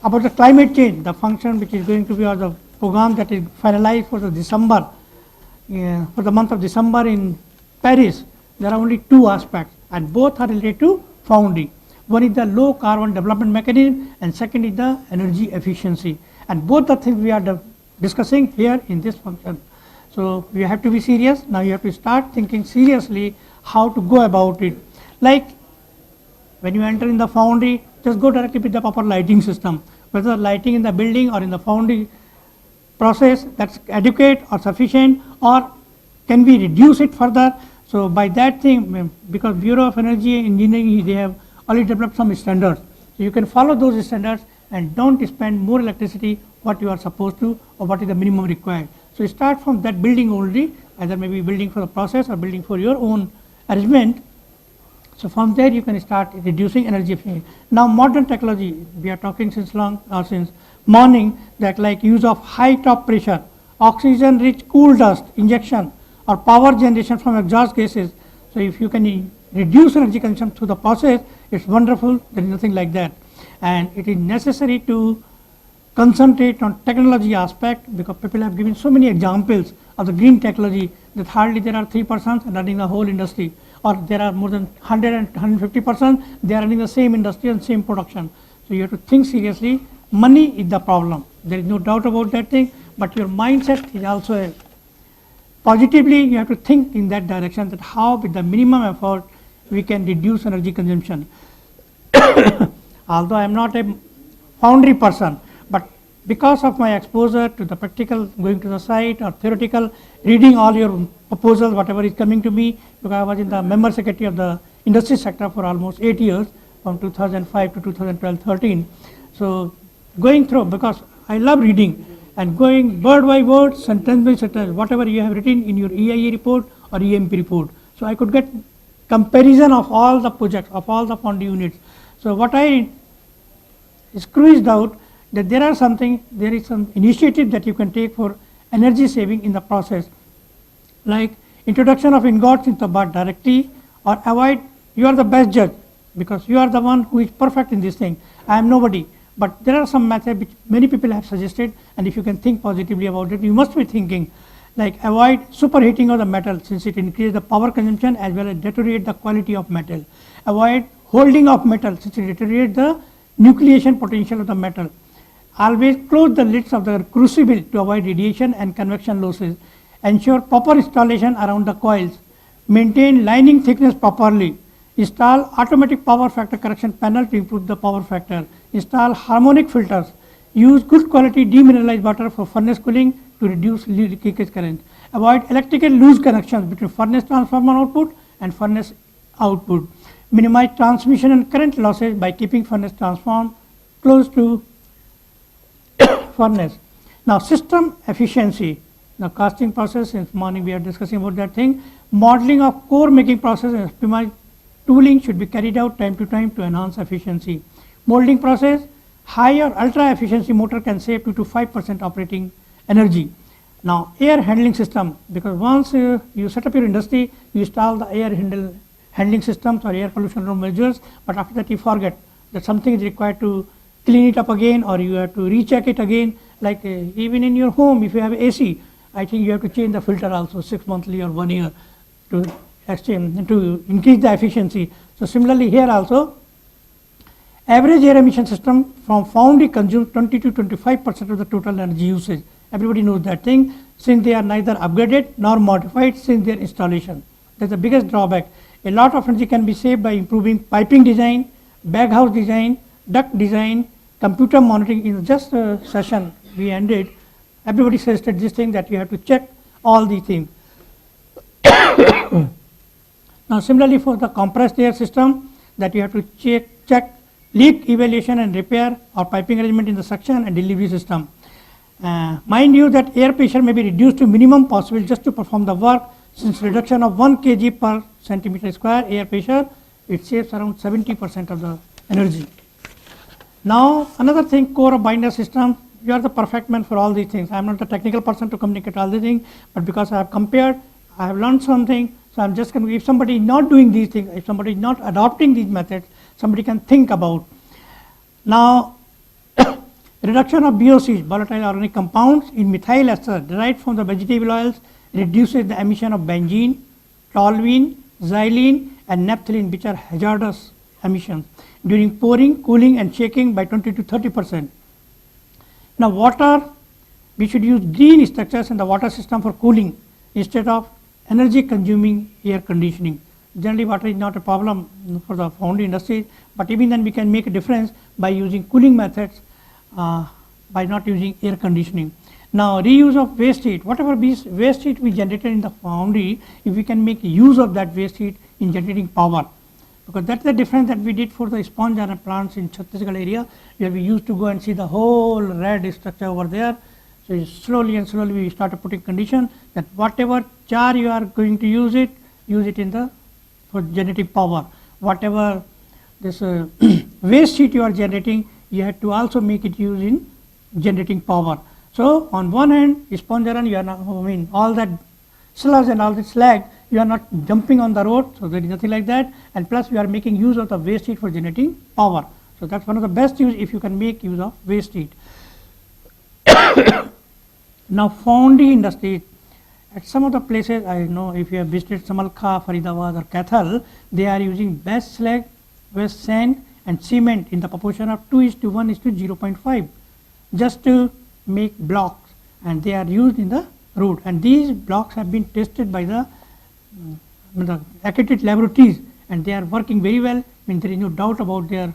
about the climate change, the function which is going to be, or the program that is finalized for the December, for the month of December in Paris, there are only two aspects, and both are related to foundry. One is the low carbon development mechanism, and second is the energy efficiency, and both the things we are discussing here in this function. So you have to be serious. Now you have to start thinking seriously how to go about it. Like when you enter in the foundry, just go directly with the proper lighting system, whether lighting in the building or in the foundry process, that's adequate or sufficient, or can we reduce it further. So by that thing, because Bureau of Energy Engineering, they have already developed some standards, so you can follow those standards and don't spend more electricity what you are supposed to, or what is the minimum required. So start from that building only, either maybe building for the process or building for your own arrangement. So from there you can start reducing energy efficiency. Now modern technology, we are talking since long, since morning, that like use of high top pressure, oxygen rich cool dust injection, or power generation from exhaust gases. So if you can reduce energy consumption through the process, it's wonderful. There is nothing like that, and it is necessary to concentrate on technology aspect, because people have given so many examples of the green technology that hardly there are 3% running the whole industry, or there are more than 100 and 150%, they are running the same industry and same production. So you have to think seriously. Money is the problem, there is no doubt about that thing, but your mindset is also positively, you have to think in that direction, that how with the minimum effort we can reduce energy consumption. Although I am not a foundry person, but because of my exposure to the practical, going to the site, or theoretical, reading all your proposals, whatever is coming to me, because I was in the member secretary of the industry sector for almost 8 years, from 2005 to 2012-13. So going through, because I love reading and going word by word, sentence by sentence, whatever you have written in your EIA report or EMP report. So I could get comparison of all the projects, of all the foundry units. So what I squeezed out, that there is some initiative that you can take for energy saving in the process, like introduction of ingots into the bar directly, or avoid, you are the best judge, because you are the one who is perfect in this thing. I am nobody, but there are some methods which many people have suggested, and if you can think positively about it, you must be thinking, like avoid superheating of the metal, since it increases the power consumption as well as deteriorate the quality of metal. Avoid holding of metal, since it deteriorates the nucleation potential of the metal. Always close the lids of the crucible to avoid radiation and convection losses. Ensure proper installation around the coils. Maintain lining thickness properly. Install automatic power factor correction panel to improve the power factor. Install harmonic filters. Use good quality demineralized water for furnace cooling to reduce leakage current. Avoid electrical loose connections between furnace transformer output and furnace output. Minimize transmission and current losses by keeping furnace transform close to furnace. Now system efficiency, the casting process, since morning we are discussing about that thing. Modeling of core making process and optimized tooling should be carried out time to time to enhance efficiency. Molding process, high or ultra efficiency motor can save 2 to 5% operating energy. Now air handling system, because once you set up your industry, you install the air handling systems or air pollution control measures, but after that you forget that something is required to clean it up again, or you have to recheck it again. Like even in your home, if you have AC, I think you have to change the filter also 6 monthly or 1 year to exchange, to increase the efficiency. So similarly here also, average air emission system from foundry consumes 20 to 25% of the total energy usage. Everybody knows that thing, since they are neither upgraded nor modified since their installation. That's the biggest drawback. A lot of energy can be saved by improving piping design, baghouse design, duct design, computer monitoring. In just a session we ended, everybody suggested this thing, that you have to check all these things. Now similarly for the compressed air system, that you have to check leak evaluation and repair or piping arrangement in the suction and delivery system. Mind you that air pressure may be reduced to minimum possible just to perform the work, since reduction of 1 kg per centimeter square air pressure, it saves around 70% of the energy. Now another thing, core of binder system, you are the perfect man for all these things. I am not the technical person to communicate all these things, but because I have compared, I have learned something, so I am just going to, if somebody is not doing these things, if somebody is not adopting these methods, somebody can think about. Now Reduction of VOCs, volatile organic compounds, in methyl ester derived from the vegetable oils reduces the emission of benzene, toluene, xylene and naphthalene, which are hazardous emissions, during pouring, cooling and shaking by 20 to 30%. Now water, we should use green structures in the water system for cooling instead of energy consuming air conditioning. Generally water is not a problem for the foundry industry, but even then we can make a difference by using cooling methods, by not using air conditioning. Now reuse of waste heat, whatever waste heat we generated in the foundry, if we can make use of that waste heat in generating power, because that's the difference that we did for the sponge iron plants in Chhattisgarh area, where we used to go and see the whole red structure over there. So slowly and slowly we started putting condition that whatever char you are going to use it in the for generating power. Whatever this waste heat you are generating, you have to also make it use in generating power. So on one hand, sponge iron, you are not, all that sludge and all that slag, you are not dumping on the road, so there is nothing like that, and plus you are making use of the waste heat for generating power. So that's one of the best use if you can make use of waste heat. Now foundry industry, at some of the places, I know if you have visited Samalkha, Faridabad or Kathal, they are using best slag, waste sand and cement in the proportion of 2:1:0.5 just to make blocks, and they are used in the road, and these blocks have been tested by the accredited laboratories and they are working very well. There is no doubt about their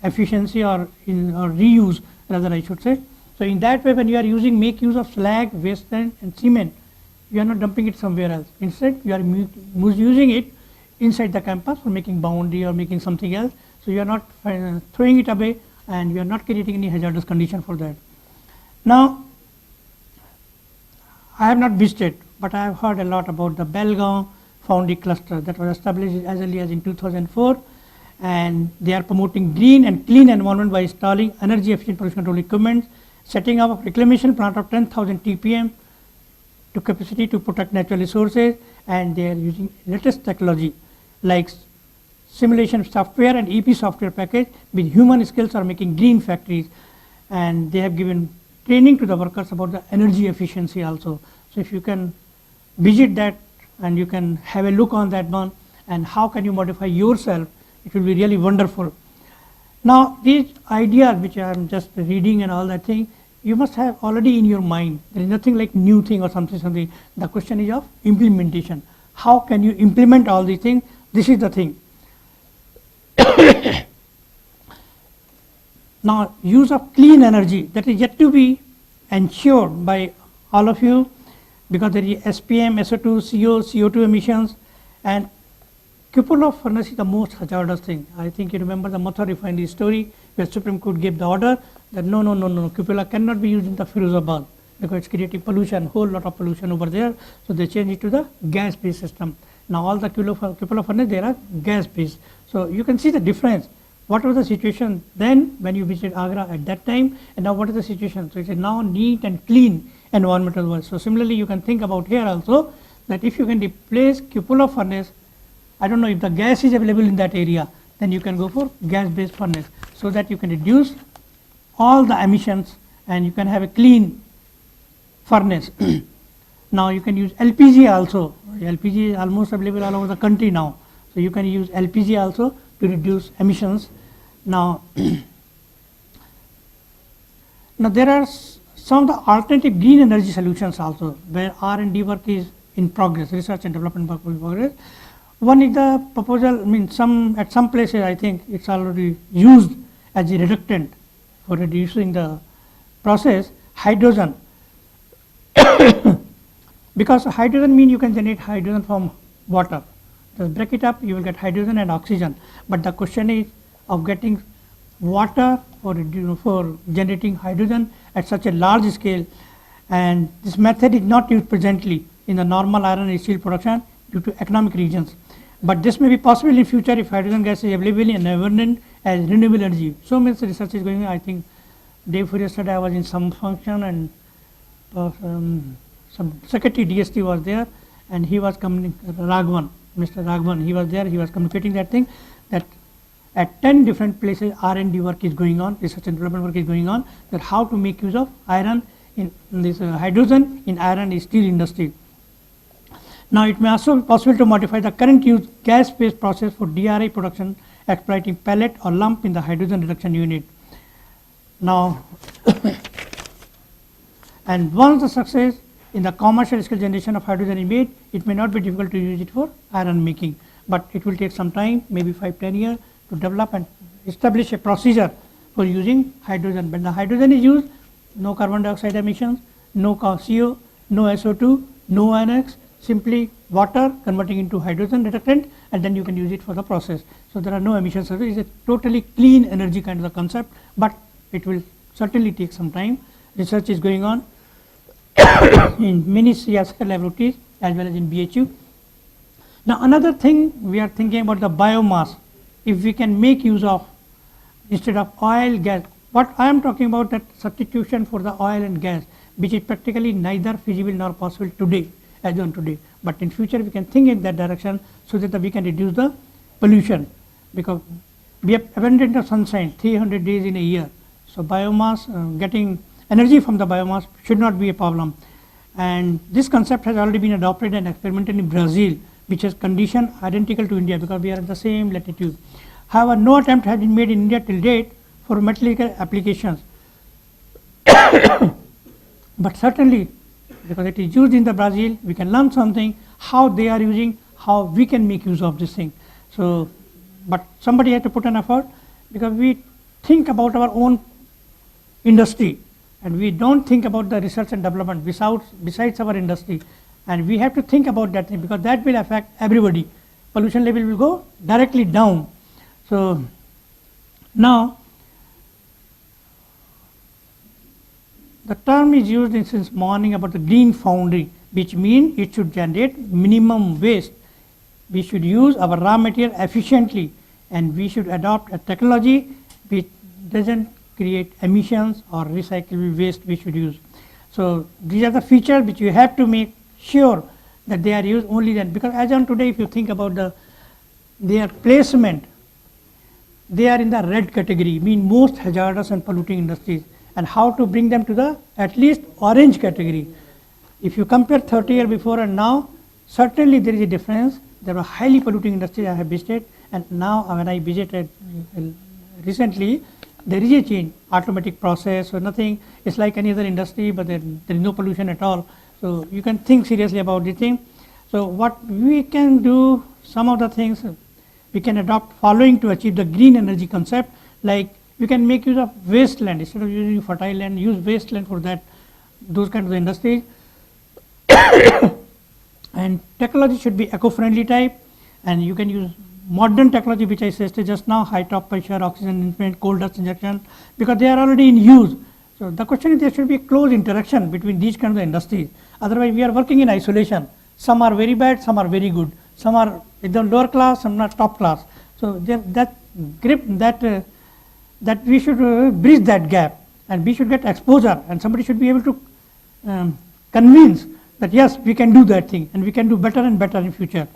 efficiency or reuse, rather I should say. So in that way, when you are make use of slag, waste sand and cement, you are not dumping it somewhere else. Instead, you are using it inside the campus for making boundary or making something else. So you are not throwing it away and you are not creating any hazardous condition for that. Now, I have not visited, but I have heard a lot about the Belgaum Foundry Cluster that was established as early as in 2004, and they are promoting green and clean environment by installing energy efficient pollution control equipment, setting up a reclamation plant of 10,000 TPM to capacity to protect natural resources, and they are using latest technology like simulation software and EP software package with human skills are making green factories, and they have given training to the workers about the energy efficiency also. So if you can visit that and you can have a look on that one and how can you modify yourself, it will be really wonderful. Now these ideas which I am just reading and all that thing, you must have already in your mind. There is nothing like new thing or something. The question is of implementation. How can you implement all these things? This is the thing. Now use of clean energy, that is yet to be ensured by all of you, because there is SPM, SO2, CO, CO2 emissions, and cupola furnace is the most hazardous thing. I think you remember the Mathura refinery story where Supreme Court gave the order that no, cupola cannot be used in the Firozabad because it's creating pollution, whole lot of pollution over there. So they changed it to the gas based system. Now all the cupola furnace, they are gas based. So you can see the difference. What was the situation then when you visited Agra at that time, and now what is the situation? So it's a now neat and clean environmental world. So similarly, you can think about here also that if you can replace cupola furnace, I don't know if the gas is available in that area, then you can go for gas based furnace, so that you can reduce all the emissions and you can have a clean furnace. Now you can use LPG also. LPG is almost available all over the country now. So you can use LPG also to reduce emissions. Now, now there are some of the alternative green energy solutions also where R&D work is in progress, research and development work is in progress. One is the proposal, at some places I think it's already used as a reductant for reducing the process, hydrogen. Because hydrogen means you can generate hydrogen from water. Just break it up, you will get hydrogen and oxygen. But the question is of getting water for generating hydrogen at such a large scale, and this method is not used presently in the normal iron and steel production due to economic reasons. But this may be possible in future if hydrogen gas is available and abundant as renewable energy. So much research is going on. I think day before yesterday I was in some function and some secretary DST was there, and he was communicating, Raghavan, Mr. Raghavan, he was there, he was communicating that thing, that at 10 different places R&D work is going on, research and development work is going on, that how to make use of iron in this hydrogen in iron and steel industry. Now it may also be possible to modify the current used gas-based process for DRI production, exploiting pellet or lump in the hydrogen reduction unit. Now and once the success in the commercial scale generation of hydrogen is made, it may not be difficult to use it for iron making, but it will take some time, maybe 5-10 years, to develop and establish a procedure for using hydrogen. When the hydrogen is used, no carbon dioxide emissions, no CO, no SO2, no NOx, simply water converting into hydrogen reductant, and then you can use it for the process. So there are no emissions. So it is a totally clean energy kind of a concept, but it will certainly take some time. Research is going on in many CSIR laboratories as well as in BHU. Now another thing, we are thinking about the biomass. If we can make use of, instead of oil, gas, what I am talking about, that substitution for the oil and gas, which is practically neither feasible nor possible today, as on today, but in future we can think in that direction, so that we can reduce the pollution, because we have abundant of sunshine 300 days in a year. So biomass, getting energy from the biomass should not be a problem. And this concept has already been adopted and experimented in Brazil, which has condition identical to India, because we are at the same latitude. However, no attempt has been made in India till date for metallurgical applications. But certainly, because it is used in the Brazil, we can learn something, how they are using, how we can make use of this thing. So, but somebody has to put an effort, because we think about our own industry and we don't think about the research and development besides our industry, and we have to think about that thing, because that will affect everybody. Pollution level will go directly down. So now the term is used since morning about the green foundry, which means it should generate minimum waste. We should use our raw material efficiently, and we should adopt a technology which doesn't create emissions or recyclable waste we should use. So these are the features which you have to make sure that they are used only then, because as on today, if you think about their placement, they are in the red category, mean most hazardous and polluting industries, and how to bring them to the at least orange category. If you compare 30 years before and now, certainly there is a difference. There were highly polluting industries I have visited, and now when I visited recently, there is a change, automatic process or nothing. It's like any other industry, but there is no pollution at all. So you can think seriously about this thing. So what we can do, some of the things we can adopt following to achieve the green energy concept, like we can make use of wasteland. Instead of using fertile land, use wasteland for that, those kinds of industries. And technology should be eco-friendly type, and you can use modern technology which I suggested just now, high top pressure, oxygen influent, coal dust injection, because they are already in use. So the question is, there should be a close interaction between these kinds of industries. Otherwise we are working in isolation. Some are very bad, some are very good. Some are either lower class, some are top class. So that grip, that we should bridge that gap, and we should get exposure, and somebody should be able to convince that yes, we can do that thing, and we can do better and better in future.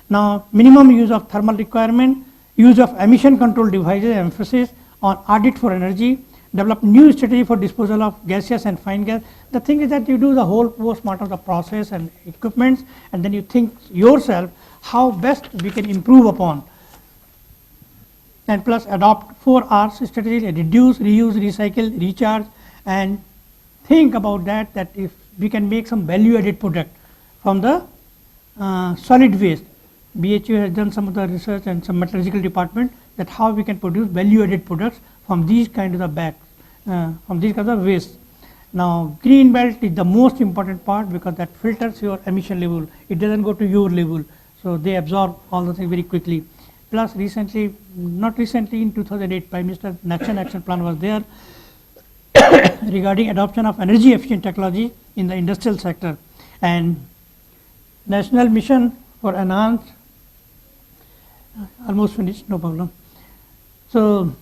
Now minimum use of thermal requirement, use of emission control devices, emphasis on audit for energy, develop new strategy for disposal of gaseous and fine gas. The thing is that you do the whole post-mortem of the process and equipments, and then you think yourself how best we can improve upon. And plus adopt 4 R's strategy: reduce, reuse, recycle, recharge, and think about that if we can make some value added product from the solid waste. BHU has done some of the research, and some metallurgical department, that how we can produce value added products from these kinds of bags, from these kinds of waste. Now green belt is the most important part, because that filters your emission level. It doesn't go to your level, so they absorb all the things very quickly. Plus recently, not recently, in 2008, Prime Minister Action Plan was there regarding adoption of energy efficient technology in the industrial sector, and National Mission for Enhanced, almost finished, no problem. So,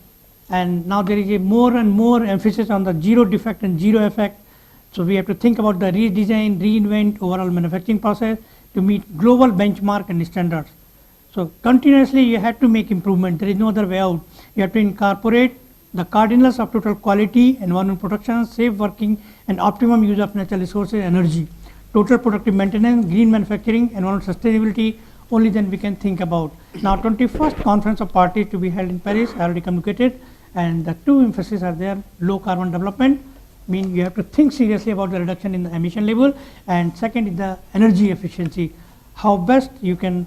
and now there is a more and more emphasis on the zero defect and zero effect. So we have to think about the redesign, reinvent overall manufacturing process to meet global benchmark and standards. So continuously you have to make improvement. There is no other way out. You have to incorporate the cardinals of total quality, environment protection, safe working, and optimum use of natural resources, energy, total productive maintenance, green manufacturing, environmental sustainability. Only then we can think about. Now 21st conference of parties to be held in Paris, I already communicated, and the two emphases are there: low carbon development, mean you have to think seriously about the reduction in the emission level, and second is the energy efficiency, how best you can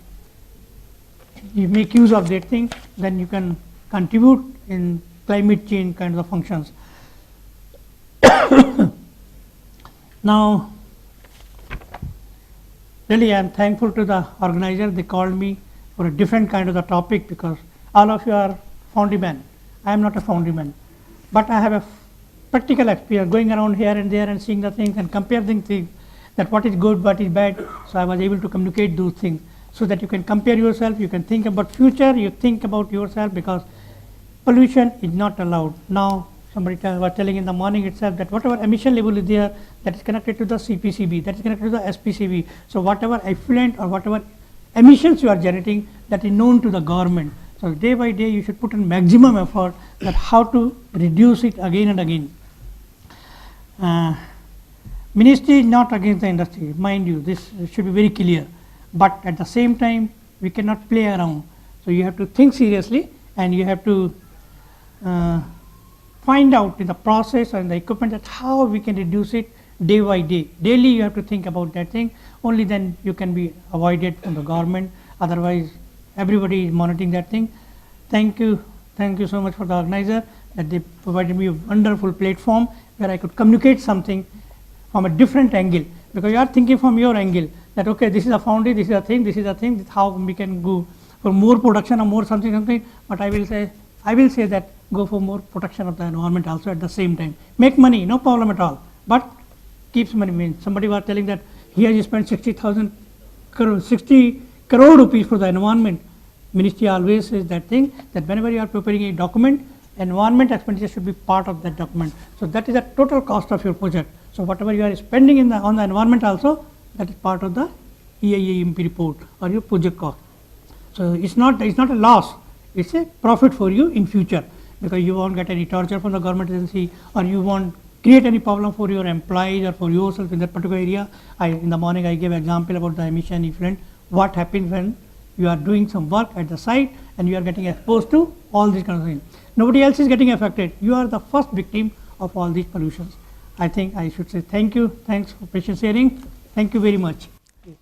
make use of that thing, then you can contribute in climate change kinds of functions. Now really I am thankful to the organizer. They called me for a different kind of the topic, because all of you are foundry men. I am not a foundry man, but I have a practical experience going around here and there and seeing the things and comparing things, that what is good, what is bad. So I was able to communicate those things so that you can compare yourself, you can think about future, you think about yourself, because pollution is not allowed. Now somebody was telling in the morning itself that whatever emission level is there, that is connected to the CPCB, that is connected to the SPCB. So whatever effluent or whatever emissions you are generating, that is known to the government. So day by day you should put in maximum effort that how to reduce it again and again. Ministry is not against the industry, mind you, this should be very clear, but at the same time we cannot play around. So you have to think seriously, and you have to find out in the process and the equipment that how we can reduce it day by day. Daily you have to think about that thing, only then you can be avoided from the government, otherwise everybody is monitoring that thing. Thank you so much for the organizer, that they provided me a wonderful platform where I could communicate something from a different angle, because you are thinking from your angle that okay, this is a foundry, this is a thing, this is a thing, how we can go for more production or more something, but I will say that go for more protection of the environment also at the same time. Make money, no problem at all, but keeps money. Means somebody was telling that he has spent 60 crore rupees for the environment. Ministry always says that thing, that whenever you are preparing a document, environment expenditure should be part of that document. So that is the total cost of your project. So whatever you are spending on the environment also, that is part of the EIA-MP report or your project cost. So it's not a loss, it's a profit for you in future, because you won't get any torture from the government agency, or you won't create any problem for your employees or for yourself in that particular area. In the morning I gave an example about the emission effluent, what happens when you are doing some work at the site and you are getting exposed to all these kinds of things. Nobody else is getting affected. You are the first victim of all these pollutions. I think I should say thank you. Thanks for patient sharing. Thank you very much.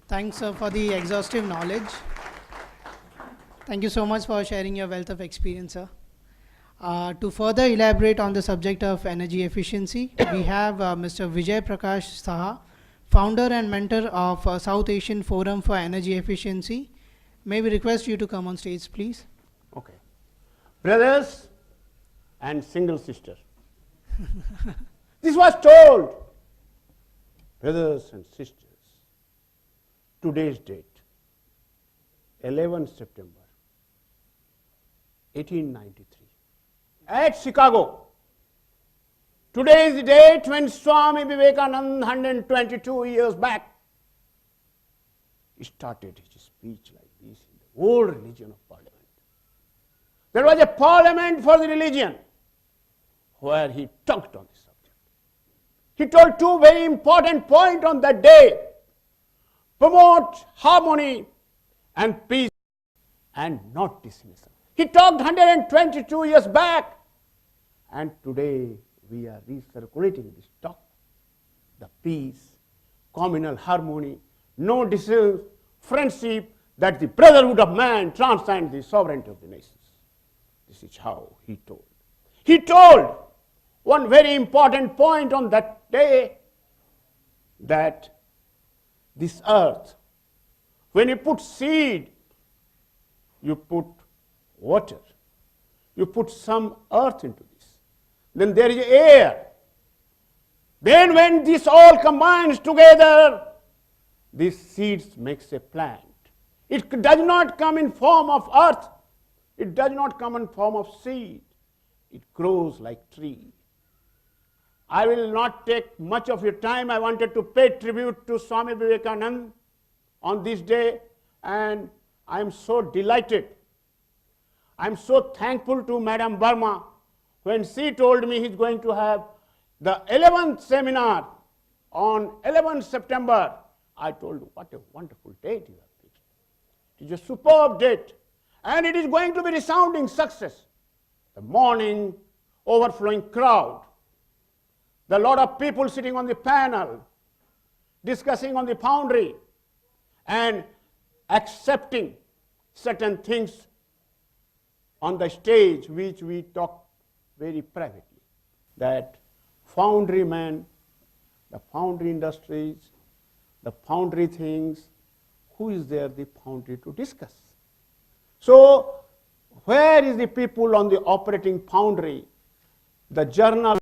Thanks for the exhaustive knowledge. Thank you so much for sharing your wealth of experience, sir. To further elaborate on the subject of energy efficiency, we have Mr. Vijay Prakash Saha, founder and mentor of South Asian Forum for Energy Efficiency. May we request you to come on stage, please? Okay. Brothers and single sister. This was told. Brothers and sisters, today's date, 11 September 1893, at Chicago. Today is the date when Swami Vivekananda, 122 years back, started his speech like this in the old religion of Parliament. There was a parliament for the religion where he talked on this subject. He told two very important points on that day: promote harmony and peace and not dismissal. He talked 122 years back, and today we are recirculating this talk. The peace, communal harmony, no dissent, friendship, that the brotherhood of man transcends the sovereignty of the nations. This is how he told. He told one very important point on that day, that this earth, when you put seed, you put water, you put some earth into this, then there is air. Then when this all combines together, these seeds makes a plant. It does not come in form of earth. It does not come in form of seed. It grows like tree. I will not take much of your time. I wanted to pay tribute to Swami Vivekananda on this day, and I am so delighted. I am so thankful to Madam Burma when she told me he's going to have the 11th seminar on 11th September. I told you, what a wonderful date you have fixed. It is a superb date, and it is going to be resounding success. The morning, overflowing crowd, the lot of people sitting on the panel, discussing on the foundry, and accepting certain things on the stage which we talk very privately. That foundry man, the foundry industries, the foundry things, who is there the foundry to discuss? So where is the people on the operating foundry? The journal